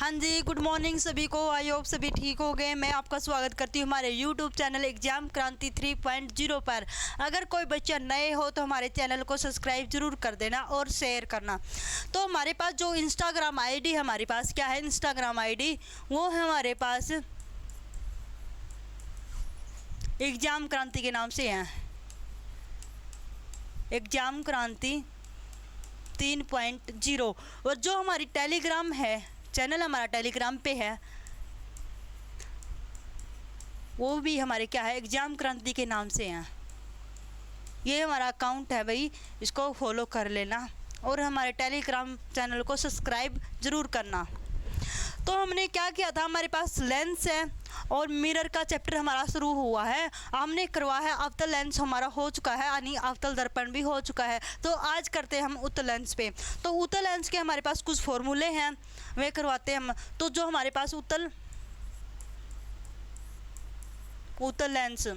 हाँ जी, good morning सभी को। आई होप सभी ठीक हो गए। मैं आपका स्वागत करती हूँ हमारे यूट्यूब चैनल एग्जाम क्रांति 3.0 पर। अगर कोई बच्चा नए हो तो हमारे चैनल को सब्सक्राइब जरूर कर देना और शेयर करना। तो हमारे पास जो इंस्टाग्राम आईडी हमारे पास क्या है, इंस्टाग्राम आईडी वो है हमारे पास एग्जाम क्रांति के नाम से है, एग्जाम क्रांति 3.0। और जो हमारी टेलीग्राम है, चैनल हमारा टेलीग्राम पे है, वो भी हमारे क्या है, एग्जाम क्रांति के नाम से हैं। ये हमारा अकाउंट है भाई, इसको फॉलो कर लेना और हमारे टेलीग्राम चैनल को सब्सक्राइब ज़रूर करना। तो हमने क्या किया था, हमारे पास लेंस है और मिरर का चैप्टर हमारा शुरू हुआ है। हमने करवाया है अवतल लेंस, हमारा हो चुका है, यानी अवतल दर्पण भी हो चुका है। तो आज करते हैं हम उत्तल लेंस पे। तो उत्तल लेंस के हमारे पास कुछ फॉर्मूले हैं, वे करवाते हैं हम। तो जो हमारे पास उत्तल लेंस,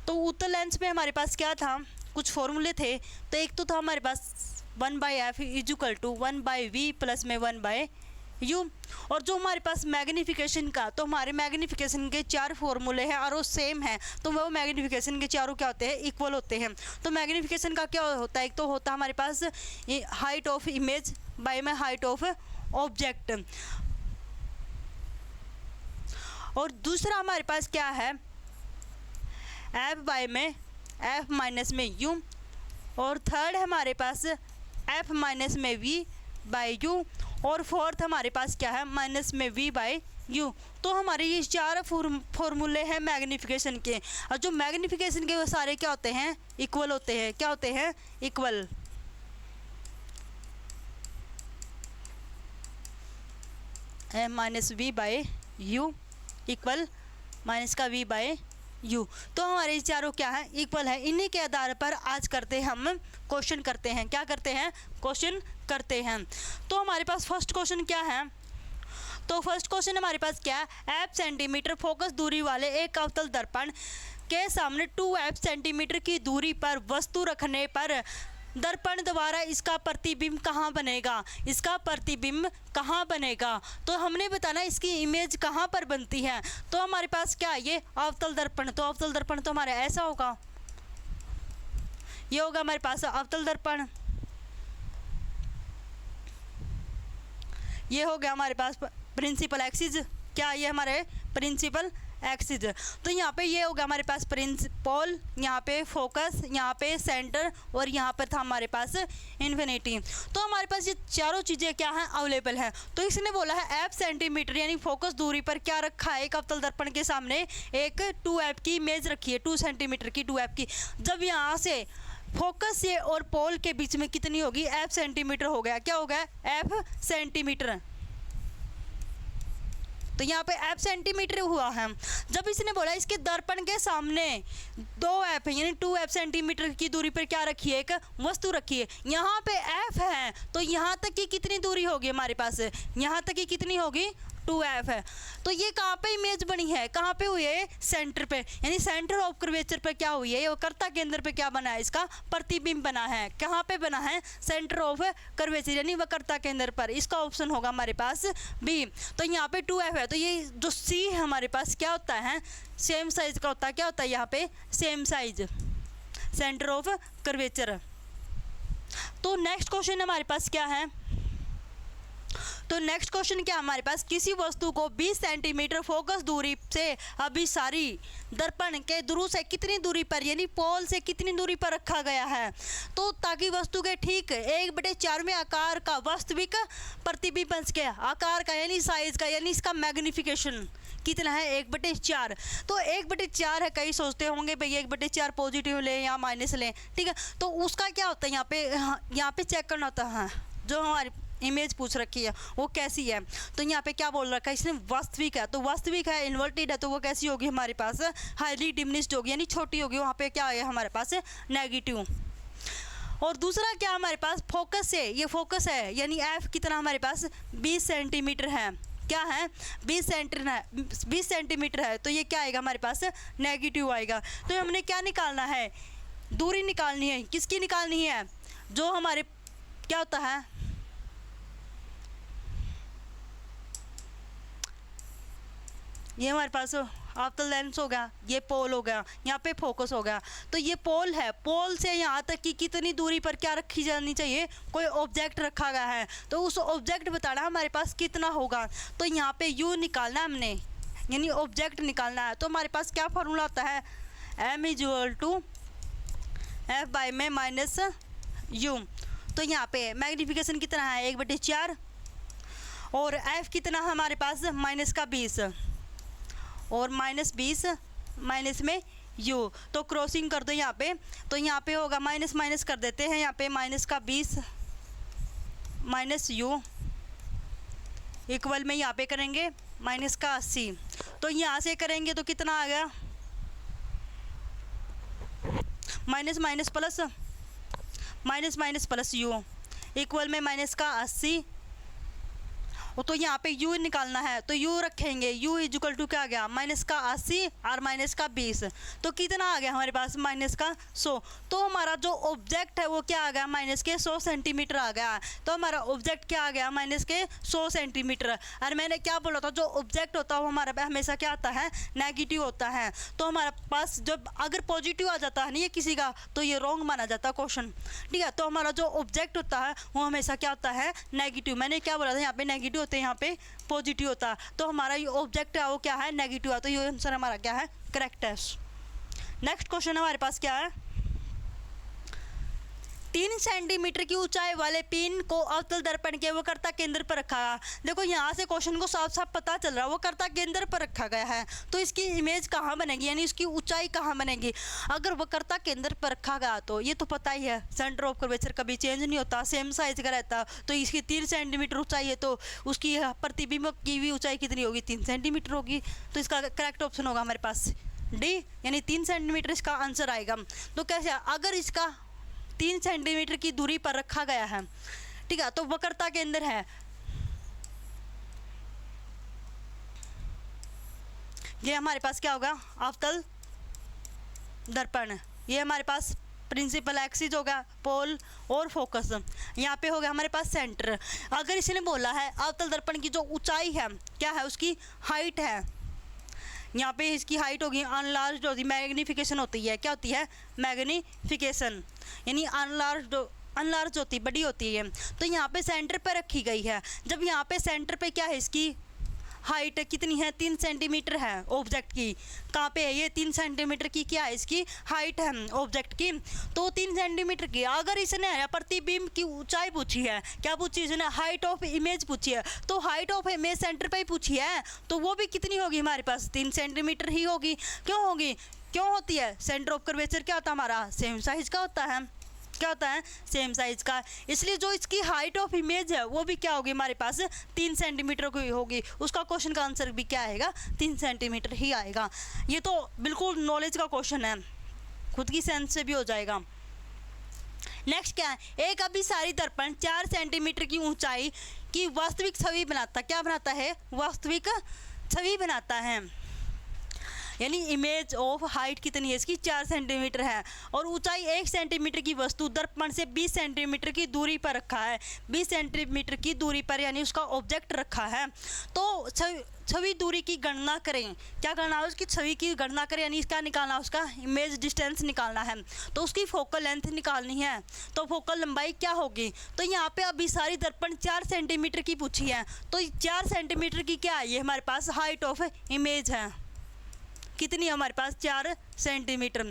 तो उत्तल लेंस में हमारे पास क्या था, कुछ फॉर्मूले थे। तो एक तो था हमारे पास 1/f = 1/v प्लस में 1/u। और जो हमारे पास मैग्नीफिकेशन का, तो हमारे मैग्नीफिकेशन के 4 फॉर्मूले हैं और वो सेम है। तो वो मैग्नीफिकेशन के चारों क्या होते हैं, इक्वल होते हैं। तो मैग्नीफिकेशन का क्या होता है, एक तो होता है हमारे पास हाइट ऑफ इमेज बाय में हाइट ऑफ ऑब्जेक्ट, और दूसरा हमारे पास क्या है, f बाय में f माइनस में u, और थर्ड हमारे पास f माइनस में v बाई u, और फोर्थ हमारे पास क्या है, माइनस में v बाई u। तो हमारे ये 4 फॉर्मूले हैं मैग्नीफिकेशन के। और जो मैग्नीफिकेशन के वो सारे क्या होते हैं, इक्वल होते हैं। क्या होते हैं, equal. Minus v by u equal minus का v बाई u। तो हमारे ये चारों क्या है, इक्वल है। इन्हीं के आधार पर आज करते हैं हम क्वेश्चन करते हैं। क्या करते हैं, क्वेश्चन करते हैं। तो हमारे पास फर्स्ट क्वेश्चन क्या है, तो फर्स्ट क्वेश्चन हमारे पास क्या है, f सेंटीमीटर फोकस दूरी वाले एक अवतल दर्पण के सामने 2f सेंटीमीटर की दूरी पर वस्तु रखने पर दर्पण द्वारा इसका प्रतिबिंब कहाँ बनेगा, इसका प्रतिबिंब कहाँ बनेगा। तो हमने बताना इसकी इमेज कहाँ पर बनती है। तो हमारे पास क्या है, ये अवतल दर्पण। तो अवतल दर्पण तो हमारा ऐसा होगा, ये होगा हमारे पास अवतल दर्पण। ये हो गया हमारे पास प्रिंसिपल एक्सिस। क्या, ये हमारे प्रिंसिपल एक्सिस। तो यहाँ पे ये होगा हमारे पास प्रिंसिपल, यहाँ पे फोकस, यहाँ पे सेंटर, और यहाँ पर था हमारे पास इन्फिनिटी। तो हमारे पास ये चारों चीज़ें क्या हैं, अवेलेबल हैं। तो इसने बोला है f सेंटीमीटर यानी फोकस दूरी पर क्या रखा है, एक अवतल दर्पण के सामने एक 2f की इमेज रखी है, 2 सेंटीमीटर की 2f की। जब यहाँ से फोकस से और पोल के बीच में कितनी होगी, f सेंटीमीटर हो गया। क्या हो गया, f सेंटीमीटर। तो यहाँ पे f सेंटीमीटर हुआ है। जब इसने बोला इसके दर्पण के सामने 2f है, यानी 2f सेंटीमीटर की दूरी पर क्या रखी है, एक वस्तु रखी है। यहाँ पे f है, तो यहाँ तक की कितनी दूरी होगी हमारे पास, यहाँ तक की कितनी होगी, 2f है। तो ये कहाँ पे इमेज बनी है, कहाँ पे हुई है, सेंटर पे, यानी सेंटर ऑफ कर्वेचर पे क्या हुई है, कर्ता केंद्र पे क्या बना है, इसका प्रतिबिंब बना है। कहाँ पे बना है, सेंटर ऑफ कर्वेचर यानी वक्रता केंद्र पर। इसका ऑप्शन होगा हमारे पास बी। तो यहाँ पे 2f है, तो ये जो सी है हमारे पास क्या होता है, सेम साइज का होता है। क्या होता है यहाँ पे, same size, centre of curvature. तो नेक्स्ट क्वेश्चन हमारे पास क्या है, तो नेक्स्ट क्वेश्चन क्या हमारे पास, किसी वस्तु को 20 सेंटीमीटर फोकस दूरी से अभिसारी दर्पण के ध्रुव से कितनी दूरी पर, यानी पोल से कितनी दूरी पर रखा गया है। तो ताकि वस्तु के ठीक 1/4 आकार का वास्तविक प्रतिबिंब बन सके, आकार का यानी साइज का, यानी इसका मैग्नीफिकेशन कितना है, 1/4। तो 1/4 है, कई सोचते होंगे भाई 1/4 पॉजिटिव लें या माइनस लें, ठीक है। तो उसका क्या होता है, यहाँ पे चेक करना होता है, जो हमारी इमेज पूछ रखी है वो कैसी है। तो यहाँ पे क्या बोल रखा है इसने, वास्तविक है। तो वास्तविक है, इन्वर्टेड है, तो वो कैसी होगी हमारे पास, हाईली डिमिनिश्ड होगी, यानी छोटी होगी। वहाँ पे क्या है हमारे पास, नेगेटिव। और दूसरा क्या हमारे पास, फोकस से, ये फोकस है, यानी f कितना हमारे पास 20 सेंटीमीटर है। क्या है, 20 सेंटीमीटर है। तो ये क्या आएगा हमारे पास, नेगेटिव आएगा। तो हमने क्या निकालना है, दूरी निकालनी है। किसकी निकालनी है, जो हमारे क्या होता है, ये हमारे पास अवतल लेंस हो गया, ये पोल हो गया, यहाँ पे फोकस हो गया। तो ये पोल है, पोल से यहाँ तक की कितनी दूरी पर क्या रखी जानी चाहिए, कोई ऑब्जेक्ट रखा गया है, तो उस ऑब्जेक्ट बताना हमारे पास कितना होगा। तो यहाँ पे यू निकालना हमने, यानी ऑब्जेक्ट निकालना है। तो हमारे पास क्या फार्मूला आता है, m equal to f by में माइनस यू। तो यहाँ पे मैग्नीफिकेशन कितना है 1/4 और f कितना हमारे पास -20 और -20 माइनस में u। तो क्रॉसिंग कर दो यहाँ पे, तो यहाँ पे होगा माइनस माइनस कर देते हैं, यहाँ पे -20 माइनस u इक्वल में यहाँ पे करेंगे -80। तो यहाँ से करेंगे तो कितना आ गया, minus minus plus minus minus plus u equal में -80। तो यहाँ पे u निकालना है, तो u रखेंगे, u इक्वल टू क्या आ गया -80 और -20। तो कितना आ गया हमारे पास -100। तो हमारा जो ऑब्जेक्ट है वो क्या आ गया -100 सेंटीमीटर आ गया। तो हमारा ऑब्जेक्ट क्या आ गया -100 सेंटीमीटर। और मैंने क्या बोला था, जो ऑब्जेक्ट होता है वो हमारे पास हमेशा क्या आता है, नेगेटिव होता है। तो हमारे पास जब अगर पॉजिटिव आ जाता है नहीं ये किसी का, तो ये रॉन्ग माना जाता है क्वेश्चन, ठीक है। तो हमारा जो ऑब्जेक्ट होता है वो हमेशा क्या होता है, नेगेटिव। मैंने क्या बोला था, यहाँ पे नेगेटिव होते हैं, यहाँ पे पॉजिटिव होता। तो हमारा ये ऑब्जेक्ट है वो क्या है, नेगेटिव है। तो ये आंसर हमारा क्या है, करेक्ट है। नेक्स्ट क्वेश्चन हमारे पास क्या है, 3 सेंटीमीटर की ऊंचाई वाले पिन को अवतल दर्पण के वक्रता केंद्र पर रखा गया। देखो यहाँ से क्वेश्चन को साफ साफ पता चल रहा है, वक्रता केंद्र पर रखा गया है। तो इसकी इमेज कहाँ बनेगी, यानी इसकी ऊंचाई कहाँ बनेगी। अगर वक्रता केंद्र पर रखा गया तो ये तो पता ही है, सेंटर ऑफ कर्वेचर कभी चेंज नहीं होता, सेम साइज का रहता। तो इसकी 3 सेंटीमीटर ऊंचाई है, तो उसकी प्रतिबिंब की भी ऊंचाई कितनी होगी, 3 सेंटीमीटर होगी। तो इसका करेक्ट ऑप्शन होगा हमारे पास डी, यानी 3 सेंटीमीटर इसका आंसर आएगा। तो कैसे, अगर इसका 3 सेंटीमीटर की दूरी पर रखा गया है, ठीक है, तो वक्रता केंद्र है, ये हमारे पास क्या होगा, अवतल दर्पण। ये हमारे पास प्रिंसिपल एक्सिस होगा, पोल और फोकस। यहाँ पे होगा हमारे पास सेंटर। अगर इसने बोला है अवतल दर्पण की जो ऊंचाई है क्या है, उसकी हाइट है, यहाँ पे इसकी हाइट होगी अनलार्ज होती, मैग्नीफिकेशन होती है, क्या होती है, मैग्नीफिकेशन, यानी अनलार्ज होती, बड़ी होती है। तो यहाँ पे सेंटर पे रखी गई है। जब यहाँ पे सेंटर पे क्या है, इसकी हाइट कितनी है, 3 सेंटीमीटर है ऑब्जेक्ट की। कहाँ पे है ये, 3 सेंटीमीटर की क्या है, इसकी हाइट है ऑब्जेक्ट की। तो 3 सेंटीमीटर की अगर इसने प्रतिबिंब की ऊंचाई पूछी है, क्या पूछी इसने, हाइट ऑफ इमेज पूछी है। तो हाइट ऑफ इमेज सेंटर पे ही पूछी है, तो वो भी कितनी होगी हमारे पास, 3 सेंटीमीटर ही होगी। क्यों होगी, क्यों होती है, सेंटर ऑफ कर्वेचर क्या होता है हमारा, सेम साइज का होता है, क्या होता है, सेम साइज का। इसलिए जो इसकी हाइट ऑफ इमेज है वो भी क्या होगी हमारे पास, 3 सेंटीमीटर की होगी। उसका क्वेश्चन का आंसर भी क्या आएगा, 3 सेंटीमीटर ही आएगा। ये तो बिल्कुल नॉलेज का क्वेश्चन है, खुद की सेंस से भी हो जाएगा। नेक्स्ट क्या है, एक अभिसारी दर्पण 4 सेंटीमीटर की ऊंचाई की वास्तविक छवि बनाता, क्या बनाता है, वास्तविक छवि बनाता है। यानी इमेज ऑफ हाइट कितनी है इसकी, 4 सेंटीमीटर है, और ऊंचाई 1 सेंटीमीटर की वस्तु दर्पण से 20 सेंटीमीटर की दूरी पर रखा है। 20 सेंटीमीटर की दूरी पर यानी उसका ऑब्जेक्ट रखा है। तो छवि दूरी की गणना करें, क्या करना है, उसकी छवि की गणना करें, यानी क्या निकालना है, उसका इमेज डिस्टेंस निकालना है। तो उसकी फोकल लेंथ निकालनी है, तो फोकल लंबाई क्या होगी। तो यहाँ पे अभी सारी दर्पण 4 सेंटीमीटर की पूछी है, तो 4 सेंटीमीटर की क्या है, ये हमारे पास हाइट ऑफ इमेज है, कितनी है हमारे पास, 4 सेंटीमीटर।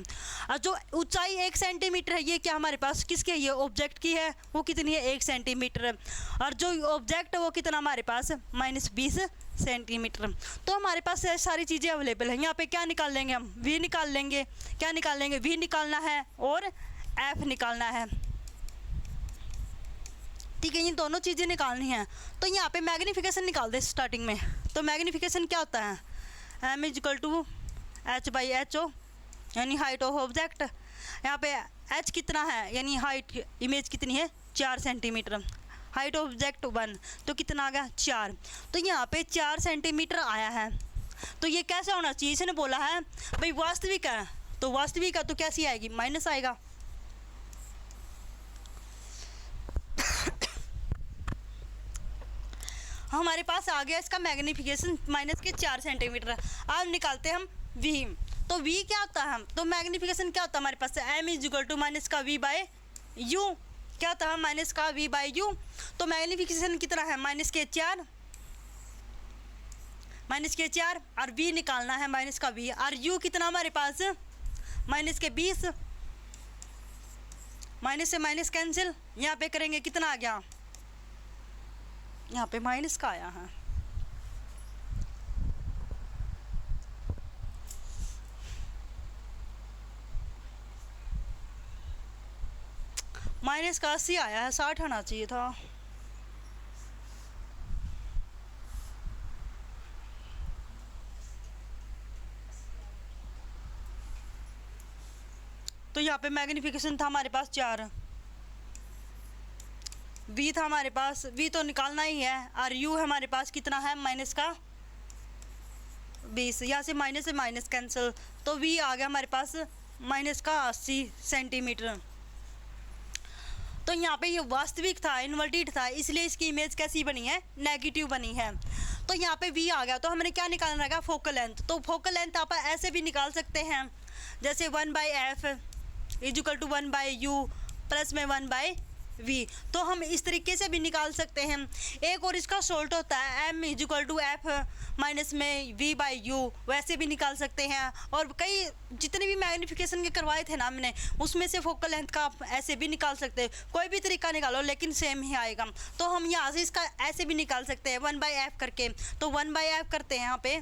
और जो ऊंचाई 1 सेंटीमीटर है ये क्या हमारे पास किसके, ये ऑब्जेक्ट की है, वो कितनी है, 1 सेंटीमीटर। और जो ऑब्जेक्ट है वो कितना हमारे पास, -20 सेंटीमीटर। तो हमारे पास सारी चीज़ें अवेलेबल हैं। यहाँ पे क्या निकाल लेंगे हम, वी निकाल लेंगे, क्या निकाल लेंगे, वी निकालना है और एफ निकालना है, ठीक है, ये दोनों चीज़ें निकालनी है। तो यहाँ पे मैग्नीफिकेशन निकाल दे स्टार्टिंग में। तो मैग्नीफिकेशन क्या होता है, एम इक्वल टू H/H/O, यानी हाइट ऑफ ऑब्जेक्ट। यहाँ पे H कितना है, यानी हाइट इमेज कितनी है, 4 सेंटीमीटर, हाइट ऑफ ऑब्जेक्ट 1, तो कितना आ गया, 4। तो यहाँ पे 4 सेंटीमीटर आया है। तो ये कैसे होना चाहिए, इसने बोला है भाई वास्तविक है, तो वास्तविक है तो कैसी आएगी, माइनस आएगा। हमारे पास आ गया इसका मैग्नीफिकेशन माइनस के 4 सेंटीमीटर। अब निकालते हम v। तो v क्या होता है, तो मैग्नीफिकेशन क्या होता है हमारे पास, m is equal to minus का v बाय u। क्या होता है माइनस का v बाय u। तो मैग्नीफिकेशन कितना है माइनस के 4, और v निकालना है माइनस का v, और u कितना हमारे पास माइनस के 20। माइनस से माइनस कैंसिल, यहाँ पे करेंगे कितना आ गया, यहाँ पे माइनस का आया है। माइनस का 80 आया है, 60 आना चाहिए था। तो यहाँ पे मैग्नीफिकेशन था हमारे पास 4, v था हमारे पास, v तो निकालना ही है, और u हमारे पास कितना है माइनस का 20। यहाँ से माइनस कैंसिल, तो v आ गया हमारे पास माइनस का 80 सेंटीमीटर। तो यहाँ पे ये वास्तविक था, इन्वर्टेड था, इसलिए इसकी इमेज कैसी बनी है, नेगेटिव बनी है। तो यहाँ पे v आ गया, तो हमने क्या निकालना रहेगा, फोकल लेंथ। तो फोकल लेंथ आप ऐसे भी निकाल सकते हैं, जैसे 1/f is equal to 1/u plus में 1/v। तो हम इस तरीके से भी निकाल सकते हैं। एक और इसका शॉर्ट होता है m is equal to f minus में v/u, वैसे भी निकाल सकते हैं। और कई जितने भी मैग्नीफिकेशन के करवाए थे ना हमने, उसमें से फोकल लेंथ का आप ऐसे भी निकाल सकते हैं। कोई भी तरीका निकालो लेकिन सेम ही आएगा। तो हम यहाँ से इसका ऐसे भी निकाल सकते हैं 1/f करके। तो 1/f करते हैं यहाँ पे,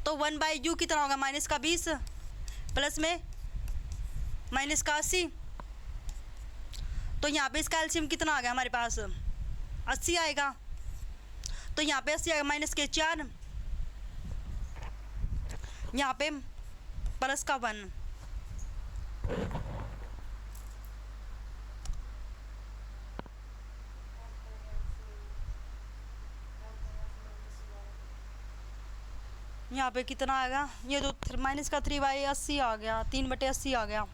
तो 1/u कितना होगा माइनस का 20 प्लस में माइनस का 80। तो यहाँ पे इसका एलसीएम कितना आ गया हमारे पास, 80 आएगा। तो यहाँ पे 80 आएगा माइनस के 4, यहाँ पे प्लस का 1। यहाँ पे कितना आएगा, ये जो माइनस का 3/80 आ गया, 3/80 आ गया।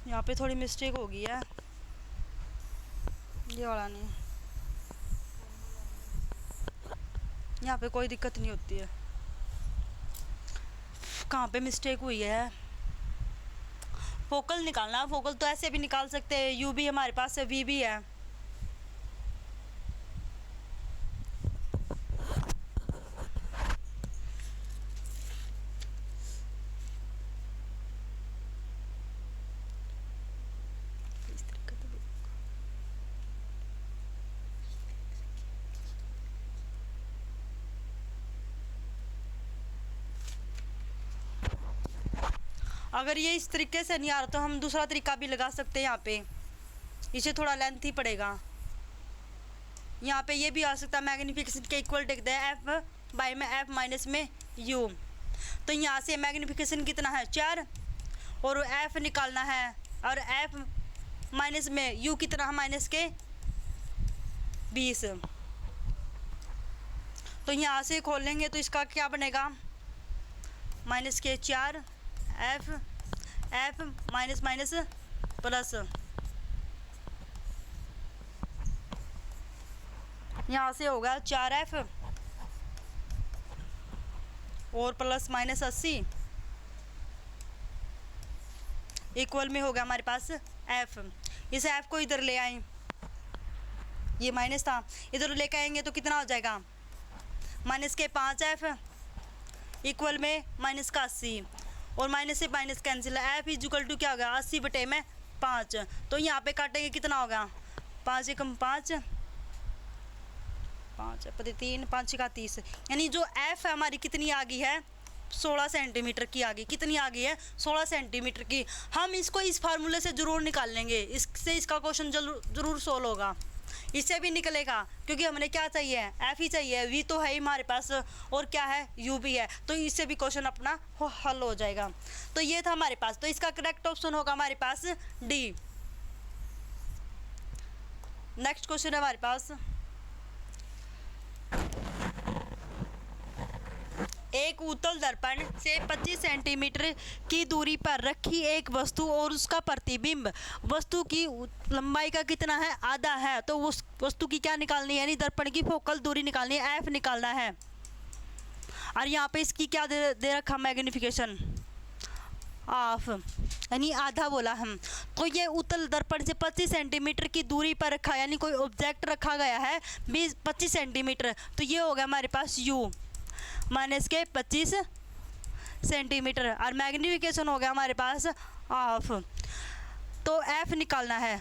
यहाँ पे थोड़ी मिस्टेक हो गई है, ये वाला नहीं, यहाँ पे कोई दिक्कत नहीं होती है। कहाँ पे मिस्टेक हुई है, फोकल निकालना। फोकल तो ऐसे भी निकाल सकते हैं, यू भी हमारे पास है, वी भी है। अगर ये इस तरीके से नहीं आ रहा तो हम दूसरा तरीका भी लगा सकते हैं। यहाँ पे इसे थोड़ा लेंथ ही पड़ेगा। यहाँ पे ये भी आ सकता है मैग्नीफिकेशन के इक्वल टेक दे एफ बाई में एफ माइनस में यू। तो यहाँ से मैग्नीफिकेशन कितना है 4, और एफ निकालना है, और एफ माइनस में यू कितना है माइनस के 20। तो यहाँ से खोल लेंगे तो इसका क्या बनेगा, माइनस के 4 एफ माइनस माइनस प्लस, यहाँ से होगा 4f और प्लस माइनस 80 इक्वल में होगा हमारे पास f। इस f को इधर ले आए, ये माइनस था, इधर लेकर आएंगे तो कितना हो जाएगा, माइनस के 5f इक्वल में माइनस का 80, और माइनस से minus cancel, f is equal to क्या होगा 80 बटे में 5। तो यहाँ पे काटेंगे कितना होगा, 5 एकम 5, 5 पति 3, 5 का 30, यानी जो एफ है हमारी कितनी आ गई है 16 सेंटीमीटर की आ गई। कितनी आ गई है 16 सेंटीमीटर की। हम इसको इस फार्मूले से ज़रूर निकाल लेंगे, इससे इसका क्वेश्चन ज़रूर सोल्व होगा। इससे भी निकलेगा क्योंकि हमने क्या चाहिए, एफ ही चाहिए, वी तो है ही हमारे पास, और क्या है यू भी है, तो इससे भी क्वेश्चन अपना हल हो जाएगा। तो ये था हमारे पास, तो इसका करेक्ट ऑप्शन होगा हमारे पास डी। नेक्स्ट क्वेश्चन है हमारे पास एक उत्तल दर्पण से 25 सेंटीमीटर की दूरी पर रखी एक वस्तु और उसका प्रतिबिंब वस्तु की लंबाई का कितना है, आधा है। तो उस वस्तु की क्या निकालनी है, यानी दर्पण की फोकल दूरी निकालनी है, एफ निकालना है। और यहाँ पे इसकी क्या दे रखा, मैग्नीफिकेशन ऑफ, यानी आधा बोला हम। तो ये उत्तल दर्पण से 25 सेंटीमीटर की दूरी पर रखा, यानी कोई ऑब्जेक्ट रखा गया है 25 सेंटीमीटर। तो ये हो गया हमारे पास u माइनस के 25 सेंटीमीटर, और मैग्नीफिकेशन हो गया हमारे पास ऑफ। तो f निकालना है,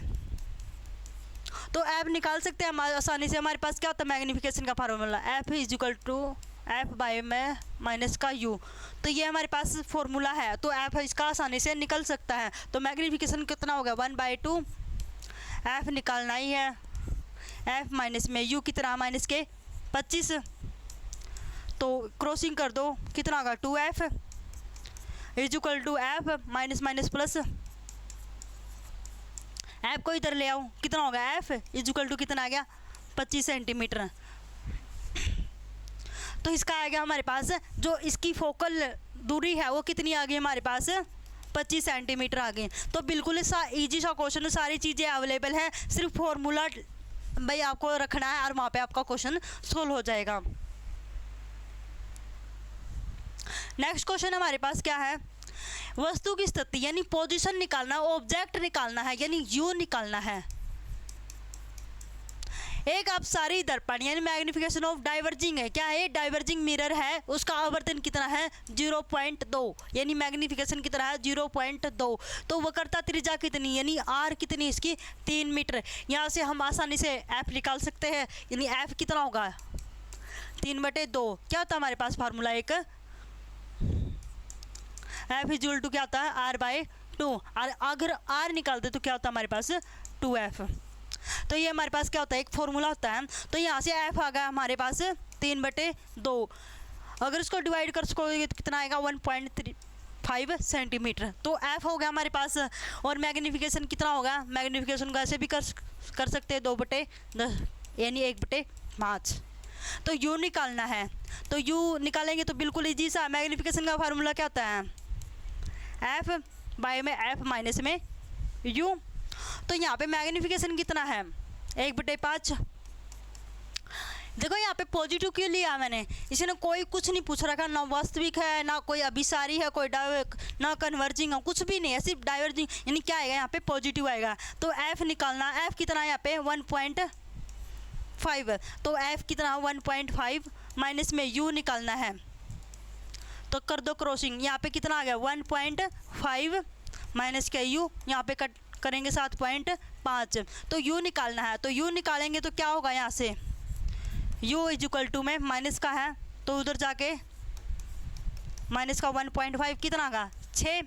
तो f निकाल सकते हैं हम आसानी से। हमारे पास क्या होता है मैग्नीफिकेशन का formula, f is equal to f by में माइनस का u। तो ये हमारे पास फॉर्मूला है, तो एफ इसका आसानी से निकल सकता है। तो मैग्नीफिकेशन कितना होगा, 1/2 एफ निकालना ही है। एफ माइनस में u कितना, माइनस के 25, तो क्रॉसिंग कर दो, कितना होगा 2f is equal to f minus minus plus, f को इधर ले आओ, कितना होगा एफ इज इक्वल टू कितना आ गया 25 सेंटीमीटर। तो इसका आ गया हमारे पास, जो इसकी फोकल दूरी है वो कितनी आ गई हमारे पास, 25 सेंटीमीटर आ गई। तो बिल्कुल ईजी सा क्वेश्चन, सारी चीज़ें अवेलेबल हैं, सिर्फ फॉर्मूला भाई आपको रखना है और वहाँ पे आपका क्वेश्चन सोल्व हो जाएगा। नेक्स्ट क्वेश्चन हमारे पास क्या है, वस्तु की स्थिति यानी पोजीशन निकालना, ऑब्जेक्ट निकालना है, यानी u निकालना है। एक अपसारी दर्पण यानी मैग्नीफिकेशन ऑफ डाइवर्जिंग है, क्या है, डाइवर्जिंग मिरर है, उसका आवर्धन कितना है 0.2, यानी मैग्नीफिकेशन कितना है 0.2। तो वक्रता त्रिज्या कितनी, यानी r कितनी इसकी 3 मीटर। यहाँ से हम आसानी से f निकाल सकते हैं, यानी f कितना होगा 3/2। क्या होता है हमारे पास फार्मूला एक, f इज इक्वल टू क्या होता है r/2, और अगर r निकाल दे तो क्या होता है हमारे पास 2f। तो ये हमारे पास क्या होता है, एक फॉर्मूला होता है। तो यहाँ से f आ गया हमारे पास 3/2, अगर इसको डिवाइड कर सकोगे तो कितना आएगा 1.5 सेंटीमीटर। तो f हो गया हमारे पास, और मैग्नीफिकेशन कितना होगा, मैग्नीफिकेशन का ऐसे भी कर सकते हैं 2/10 यानी 1/5। तो u निकालना है, तो u निकालेंगे तो बिल्कुल ईजी सा, मैग्नीफिकेशन का फार्मूला क्या होता है f बाय में f माइनस में u। तो यहाँ पे मैग्नीफिकेशन कितना है 1/5। देखो यहाँ पे पॉजिटिव क्यों लिया मैंने, इसने कोई कुछ नहीं पूछ रखा, ना वास्तविक है ना कोई अभिसारी है, कोई ना कन्वर्जिंग है, कुछ भी नहीं है, सिर्फ डाइवर्जिंग, यानी क्या आएगा यहाँ पे पॉजिटिव आएगा। तो f निकालना, f कितना है यहाँ पे 1.5, तो f कितना 1.5 माइनस में u निकालना है। तो कर दो क्रॉसिंग, यहाँ पे कितना आ गया 1.5 माइनस का u, यहाँ पे कट करेंगे 7.5। तो u निकालना है, तो u निकालेंगे तो क्या होगा, यहाँ से u इज इक्वल टू में माइनस का है, तो उधर जाके माइनस का 1.5 कितना का 6,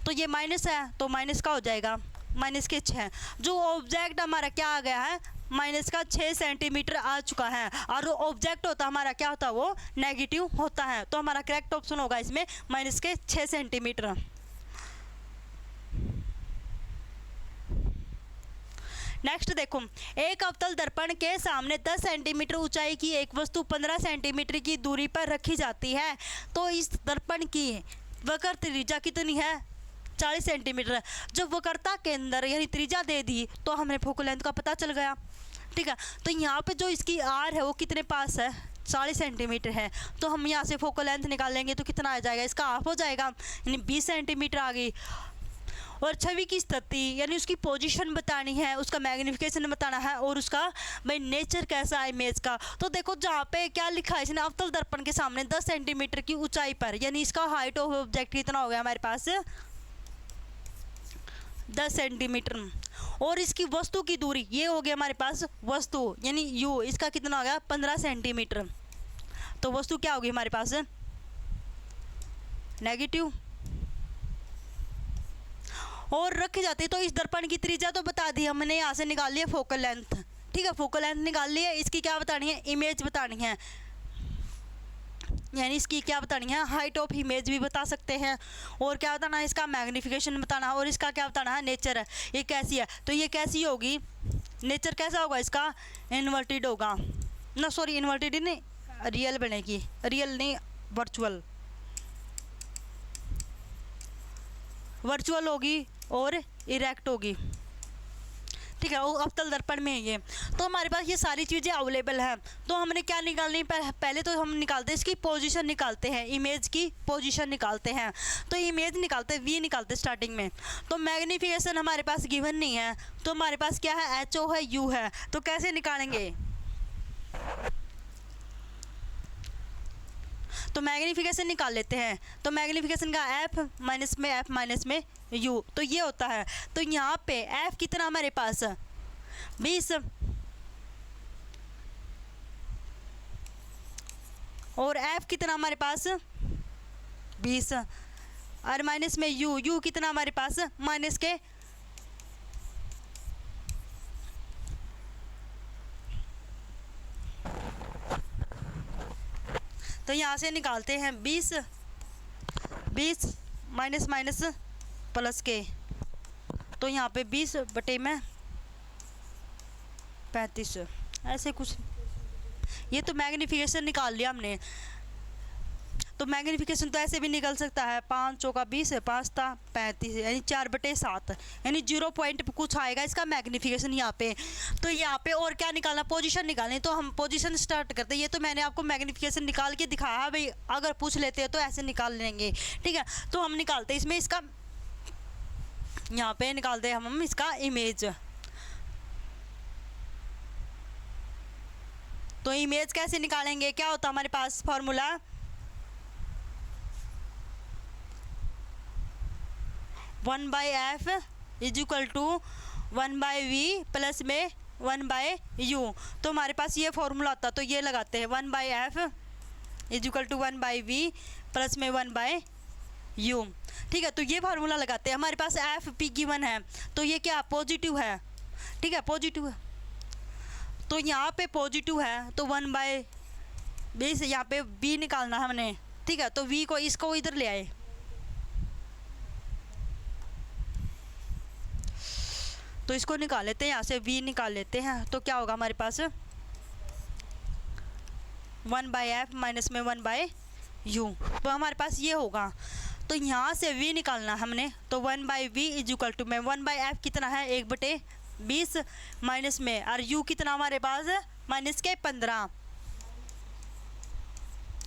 तो ये माइनस है तो माइनस का हो जाएगा माइनस के 6। जो ऑब्जेक्ट हमारा क्या आ गया है माइनस का 6 सेंटीमीटर आ चुका है, और जो ऑब्जेक्ट होता है हमारा क्या होता है वो नेगेटिव होता है। तो हमारा करेक्ट ऑप्शन होगा इसमें माइनस के 6 सेंटीमीटर। नेक्स्ट देखो, एक अवतल दर्पण के सामने 10 सेंटीमीटर ऊंचाई की एक वस्तु 15 सेंटीमीटर की दूरी पर रखी जाती है। तो इस दर्पण की वक्र त्रिज्या कितनी है 40 सेंटीमीटर। जब वक्रता के अंदर यानी त्रिज्या दे दी तो हमें फोकल लेंथ का पता चल गया, ठीक है। तो यहाँ पे जो इसकी आर है वो कितने पास है 40 सेंटीमीटर है। तो हम यहाँ से फोकल लेंथ निकालेंगे तो कितना आ जाएगा, इसका हाफ हो जाएगा, यानी 20 सेंटीमीटर आ गई। और छवि की स्थिति यानी उसकी पोजीशन बतानी है, उसका मैग्नीफिकेशन बताना है, और उसका भाई नेचर कैसा है इमेज का। तो देखो जहाँ पे क्या लिखा है इसने, अवतल दर्पण के सामने 10 सेंटीमीटर की ऊंचाई पर, यानी इसका हाइट ऑफ ऑब्जेक्ट कितना हो गया हमारे पास 10 सेंटीमीटर। और इसकी वस्तु की दूरी ये हो गया हमारे पास वस्तु यानी u, इसका कितना हो गया 15 सेंटीमीटर। तो वस्तु क्या होगी हमारे पास नेगेटिव, और रखी जाती है। तो इस दर्पण की त्रिज्या तो बता दी हमने, यहाँ से निकाल लिया फोकल लेंथ, ठीक है, फोकल लेंथ निकाल ली है। इसकी क्या बतानी है इमेज बतानी है, यानी इसकी क्या बतानी है हाइट ऑफ इमेज भी बता सकते हैं, और क्या बताना है इसका मैग्नीफिकेशन बताना है, और इसका क्या बताना है नेचर है ये कैसी है। तो ये कैसी होगी, नेचर कैसा होगा इसका इन्वर्टेड होगा ना, सॉरी इन्वर्टेड नहीं रियल बनेगी, रियल नहीं वर्चुअल होगी और इरेक्ट होगी, ठीक है, वो अवतल दर्पण में है ये। तो हमारे पास ये सारी चीज़ें अवेलेबल हैं। तो हमने क्या निकालनी, पहले तो हम निकालते हैं इसकी पोजीशन निकालते हैं, इमेज की पोजीशन निकालते हैं। तो इमेज निकालते हैं, वी निकालते हैं स्टार्टिंग में। तो मैग्नीफिकेशन हमारे पास गिवन नहीं है, तो हमारे पास क्या है, एच ओ है, यू है। तो कैसे निकालेंगे, तो मैग्नीफिकेशन निकाल लेते हैं। तो मैग्नीफिकेशन का एफ माइनस में यू, तो ये होता है। तो यहाँ पे एफ कितना हमारे पास 20 और एफ कितना हमारे पास 20 और माइनस में यू कितना हमारे पास माइनस के तो यहाँ से निकालते हैं 20 माइनस प्लस के, तो यहाँ पे 20 बटे में 35 ऐसे कुछ। ये तो मैग्नीफिकेशन निकाल लिया हमने। तो मैग्नीफिकेशन तो ऐसे भी निकल सकता है, 5 चौका 20 है, 5 था 35 यानी 4/7 यानी 0 पॉइंट कुछ आएगा इसका मैग्नीफिकेशन यहाँ पे। तो यहाँ पे और क्या निकालना, पोजीशन निकालनी। तो हम पोजीशन स्टार्ट करते हैं। ये तो मैंने आपको मैग्नीफिकेशन निकाल के दिखाया भाई, अगर पूछ लेते हैं तो ऐसे निकाल लेंगे, ठीक है। तो हम निकालते हैं इसमें इसका, यहाँ पे निकालते हैं हम इसका इमेज। तो इमेज कैसे निकालेंगे, क्या होता है हमारे पास formula, one by f is equal to 1/v plus में 1/u। तो हमारे पास ये फॉर्मूला आता, तो ये लगाते हैं 1/f is equal to 1/v plus में 1/u, ठीक है। तो ये फार्मूला लगाते हैं। हमारे पास एफ पी गिवन है, तो ये क्या पॉजिटिव है, ठीक है, पॉजिटिव है। तो यहाँ पे पॉजिटिव है तो 1/20 यहाँ पे v निकालना है हमने, ठीक है। तो v को इसको इधर ले आए, तो इसको निकाल लेते हैं, यहाँ से v निकाल लेते हैं। तो क्या होगा हमारे पास 1/f माइनस में 1/u, तो हमारे पास ये होगा। तो यहाँ से v निकालना हमने, तो 1/v इज इक्वल टू में 1/f कितना है 1/20 माइनस में, और u कितना हमारे पास माइनस के 15,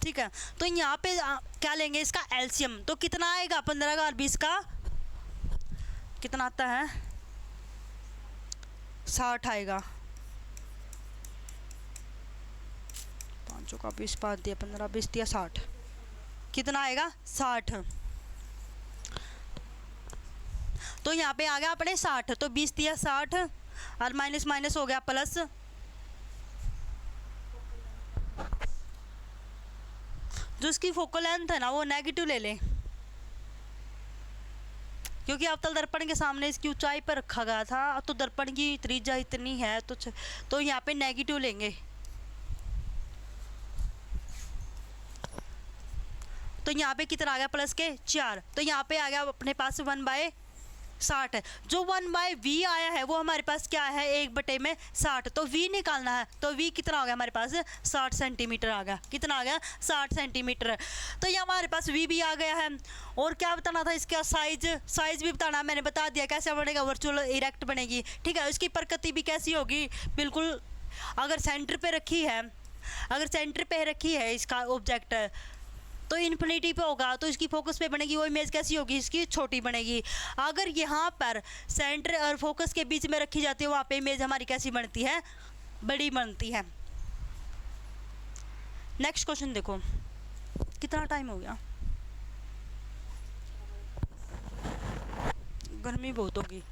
ठीक है। तो यहाँ पे क्या लेंगे इसका एलसीएम, तो कितना आएगा 15 का और 20 का कितना आता है 60 आएगा। 5 का 20 5 दिया 15 20 दिया 60, कितना आएगा 60। तो यहाँ पे आ गया अपने 60, तो 20 दिया 60 और माइनस माइनस हो गया प्लस, जो इसकी फोकल लेंथ है ना वो नेगेटिव ले लें, क्योंकि अवतल दर्पण के सामने इसकी ऊंचाई पर रखा गया था, तो दर्पण की त्रिज्या इतनी है, तो यहाँ पे नेगेटिव लेंगे। तो यहाँ पे कितना आ गया प्लस के 4, तो यहाँ पे आ गया अपने पास 1/60 है। जो 1/v आया है वो हमारे पास क्या है 1/60, तो v निकालना है। तो v कितना हो गया हमारे पास 60 सेंटीमीटर आ गया, कितना आ गया 60 सेंटीमीटर। तो ये हमारे पास v भी आ गया है। और क्या बताना था इसका साइज भी बताना, मैंने बता दिया कैसे बनेगा, वर्चुअल इरेक्ट बनेगी, ठीक है। इसकी प्रकृति भी कैसी होगी, बिल्कुल अगर सेंटर पे रखी है इसका ऑब्जेक्ट तो इन्फिनिटी पे होगा, तो इसकी फोकस पे बनेगी, वो इमेज कैसी होगी इसकी छोटी बनेगी। अगर यहाँ पर सेंटर और फोकस के बीच में रखी जाती है वहाँ पे इमेज हमारी कैसी बनती है, बड़ी बनती है। नेक्स्ट क्वेश्चन देखो, कितना टाइम हो गया, गर्मी बहुत होगी।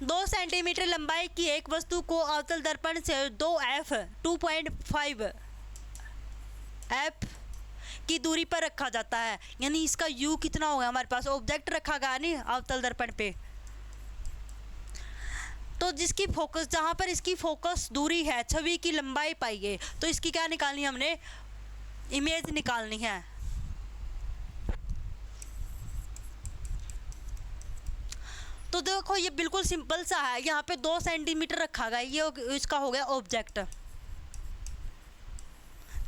2 सेंटीमीटर लंबाई की एक वस्तु को अवतल दर्पण से 2.5 f की दूरी पर रखा जाता है, यानी इसका u कितना होगा हमारे पास, ऑब्जेक्ट रखा गया नहीं अवतल दर्पण पे, तो जिसकी फोकस जहाँ पर इसकी फोकस दूरी है छवि की लंबाई पाई है, तो इसकी क्या निकालनी है हमने, इमेज निकालनी है। तो देखो ये बिल्कुल सिंपल सा है, यहाँ पे 2 सेंटीमीटर रखा गया, ये इसका हो गया ऑब्जेक्ट,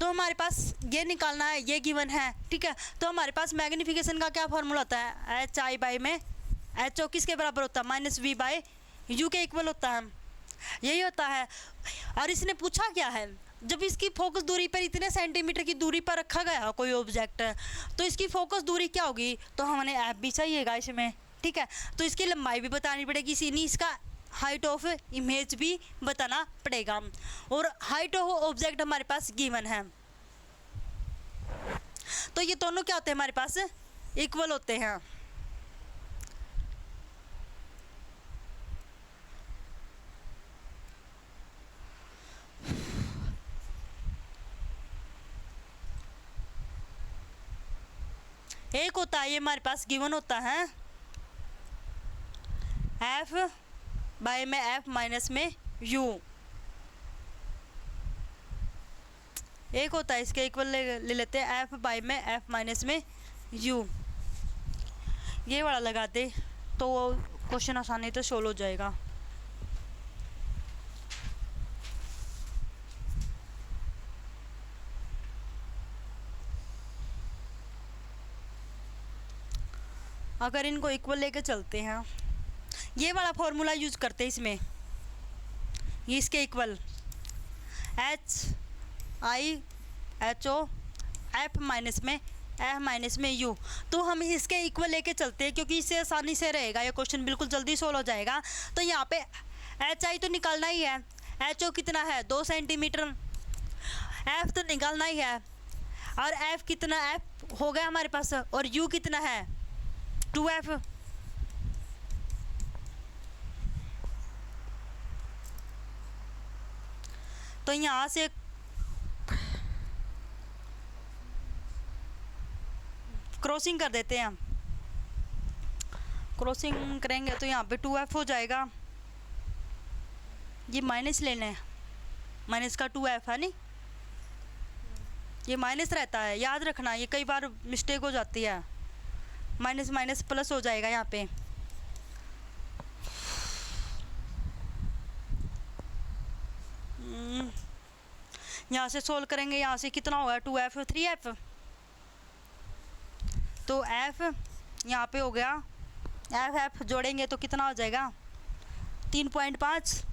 तो हमारे पास ये निकालना है, ये गिवन है, ठीक है। तो हमारे पास मैग्नीफिकेशन का क्या फॉर्मूला होता है, एच आई बाई में एच ओ किसके बराबर होता है, माइनस वी बाई यू के इक्वल होता है, यही होता है। और इसने पूछा क्या है, जब इसकी फोकस दूरी पर इतने सेंटीमीटर की दूरी पर रखा गया कोई ऑब्जेक्ट, तो इसकी फोकस दूरी क्या होगी, तो हमें एफ भी चाहिएगा इसमें, ठीक है। तो इसकी लंबाई भी बतानी पड़ेगी, इसी इसका हाइट ऑफ इमेज भी बताना पड़ेगा, और हाइट ऑफ ऑब्जेक्ट हमारे पास गिवन है। तो ये दोनों क्या होते हैं हमारे पास, इक्वल होते हैं। एक होता है ये हमारे पास गिवन होता है एफ बाय में एफ माइनस में यू, एक होता है इसके इक्वल ले लेते हैं एफ बाय में एफ माइनस में यू, ये वाला लगा दे तो क्वेश्चन आसानी तो सोल्व हो जाएगा। अगर इनको इक्वल लेके चलते हैं, ये वाला फॉर्मूला यूज करते हैं इसमें, ये इसके equal h i h o f minus में एफ माइनस में यू, तो हम इसके इक्वल लेके चलते हैं क्योंकि इससे आसानी से रहेगा, ये क्वेश्चन बिल्कुल जल्दी सोल्व हो जाएगा। तो यहाँ पे एच आई तो निकालना ही है, एच ओ कितना है 2 सेंटीमीटर, एफ तो निकालना ही है, और एफ कितना, एफ हो गया हमारे पास, और यू कितना है 2f। तो यहाँ से क्रॉसिंग कर देते हैं हम, क्रॉसिंग करेंगे तो यहाँ पे 2f हो जाएगा, ये माइनस लेना है, माइनस का 2f है नहीं, ये माइनस रहता है, याद रखना, ये कई बार मिस्टेक हो जाती है, माइनस माइनस प्लस हो जाएगा यहाँ पे। यहाँ से सोल्व करेंगे, यहाँ से कितना होगा 2f 3f, तो f यहाँ पे हो गया, f जोड़ेंगे तो कितना हो जाएगा 3.5,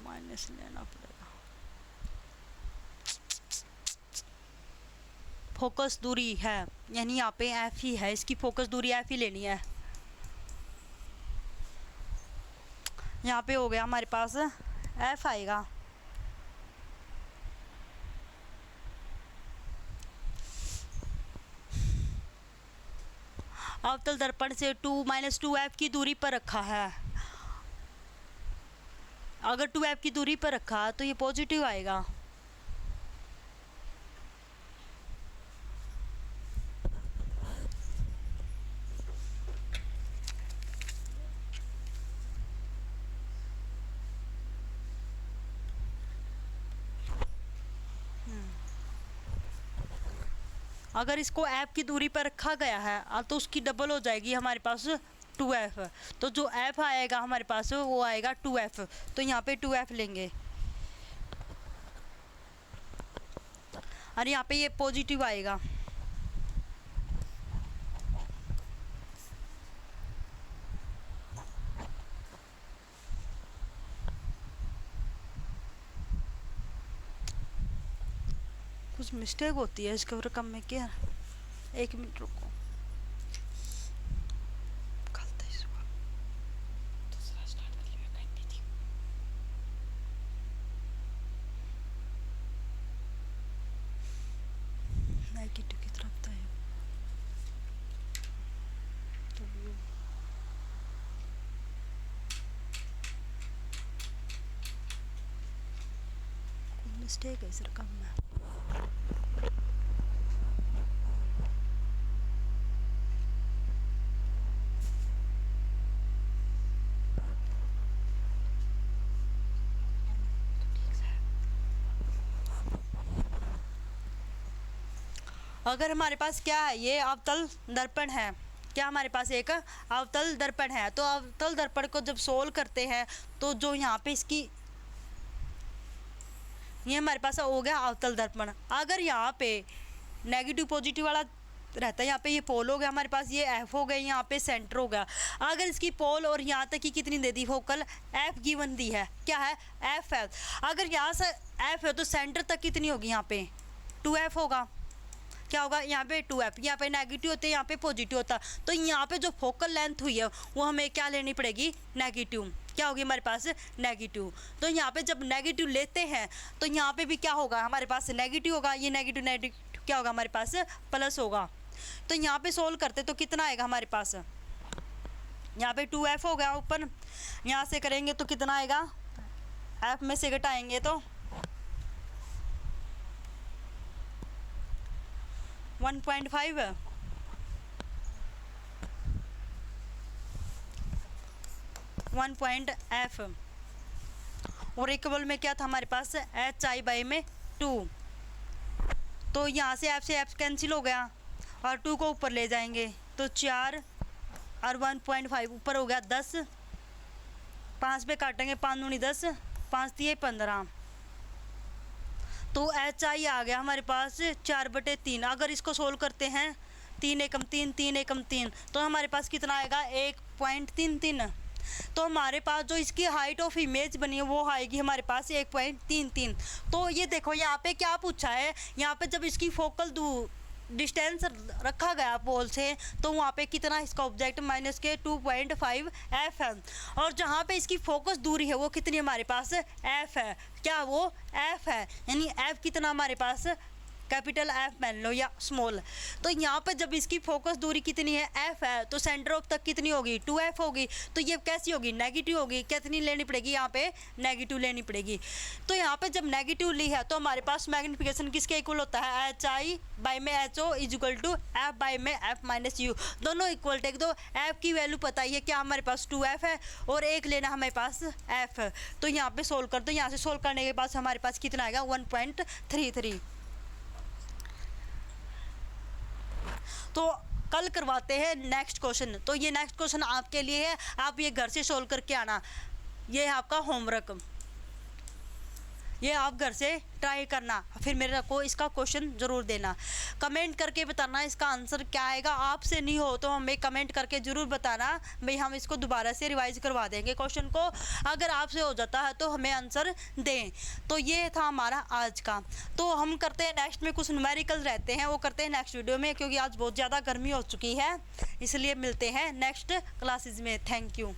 माइनस लेना पड़ेगा। फोकस दूरी है यानी यहाँ पे एफ ही है, इसकी फोकस दूरी एफ ही लेनी है। यहाँ पे हो गया हमारे पास एफ आएगा, अवतल दर्पण से 2-2f की दूरी पर रखा है, अगर 2f की दूरी पर रखा तो ये पॉजिटिव आएगा। अगर इसको f की दूरी पर रखा गया है तो उसकी डबल हो जाएगी हमारे पास 2f, तो जो f आएगा हमारे पास वो आएगा 2f, तो यहाँ पे 2f लेंगे, और यहाँ पे ये पॉजिटिव आएगा। कुछ मिस्टेक होती है इसके रकम में क्या, 1 मिनट रुको, नेगेटिव की तरफ था तो मिस्टेक है इस रकम में। अगर हमारे पास क्या है, ये अवतल दर्पण है, क्या हमारे पास एक अवतल दर्पण है। तो अवतल दर्पण को जब सोल्व करते हैं तो जो यहाँ पे इसकी ये हमारे पास हो गया अवतल दर्पण। अगर यहाँ पे नेगेटिव पॉजिटिव वाला रहता है, यहाँ पे ये पोल हो गया हमारे पास, ये एफ हो गया, यहाँ पे सेंटर हो गया। अगर इसकी पोल और यहाँ तक की कितनी दे दी फोकल, एफ गिवन दी है, क्या है एफ है। अगर यहाँ से एफ है तो सेंटर तक कितनी होगी, यहाँ पे 2f होगा। क्या होगा यहाँ पे 2f, यहाँ पे नेगेटिव होते हैं, यहाँ पे पॉजिटिव होता। तो यहाँ पे जो फोकल लेंथ हुई है वो हमें क्या लेनी पड़ेगी, नेगेटिव। क्या होगी हमारे पास नेगेटिव। तो यहाँ पे जब नेगेटिव लेते हैं तो यहाँ पे भी क्या होगा हमारे पास नेगेटिव होगा, ये नेगेटिव नेगेटिव क्या होगा हमारे पास प्लस होगा। तो यहाँ पे सोल्व करते तो कितना आएगा हमारे पास, यहाँ पे 2f हो गया ऊपर, यहाँ से करेंगे तो कितना आएगा, f में से घटाएंगे तो 1.5 1.f और इक्वल में क्या था हमारे पास hi में 2। तो यहाँ से f कैंसिल हो गया और 2 को ऊपर ले जाएंगे तो 4 और 1.5 ऊपर हो गया 10, 5 पे काटेंगे 5 दूनी 10, 5 दिए 15। तो hi आ गया हमारे पास 4/3। अगर इसको सोल्व करते हैं 3 एकम 3 3 एकम 3 तो हमारे पास कितना आएगा 1.33। तो हमारे पास जो इसकी हाइट ऑफ इमेज बनी है वो आएगी हमारे पास 1.33। तो ये देखो यहाँ पे क्या पूछा है, यहाँ पे जब इसकी फोकल डिस्टेंस रखा गया पोल से तो वहाँ पे कितना इसका ऑब्जेक्ट माइनस के 2.5 f है। और जहाँ पे इसकी फोकस दूरी है वो कितनी हमारे पास f है, क्या वो f है, यानी f कितना हमारे पास कैपिटल F मान लो या स्मॉल। तो यहाँ पे जब इसकी फोकस दूरी कितनी है f है तो सेंटर ऑफ तक कितनी होगी 2f होगी। तो ये कैसी होगी नेगेटिव होगी, कितनी लेनी पड़ेगी यहाँ पे नेगेटिव लेनी पड़ेगी। तो यहाँ पे जब नेगेटिव ली है तो हमारे पास मैग्नीफिकेशन किसके इक्वल होता है hi बाई में ho is equal to f by में f माइनस u, दोनों इक्वल टेक दो। f की वैल्यू पता ही है क्या हमारे पास 2f है और एक लेना हमारे पास f है। तो यहाँ पे सोल्व कर दो, यहाँ से सोल्व करने के बाद हमारे पास कितना आएगा 1.33। तो कल करवाते हैं नेक्स्ट क्वेश्चन। तो ये नेक्स्ट क्वेश्चन आपके लिए है, आप ये घर से सोल्व करके आना, ये है आपका होमवर्क, ये आप घर से ट्राई करना, फिर मेरे को इसका क्वेश्चन ज़रूर देना, कमेंट करके बताना इसका आंसर क्या आएगा। आपसे नहीं हो तो हमें कमेंट करके ज़रूर बताना, भाई हम इसको दोबारा से रिवाइज करवा देंगे क्वेश्चन को। अगर आपसे हो जाता है तो हमें आंसर दें। तो ये था हमारा आज का। तो हम करते हैं नेक्स्ट में कुछ न्यूमेरिकल रहते हैं, वो करते हैं नेक्स्ट वीडियो में, क्योंकि आज बहुत ज़्यादा गर्मी हो चुकी है, इसलिए मिलते हैं नेक्स्ट क्लासेस में। Thank you.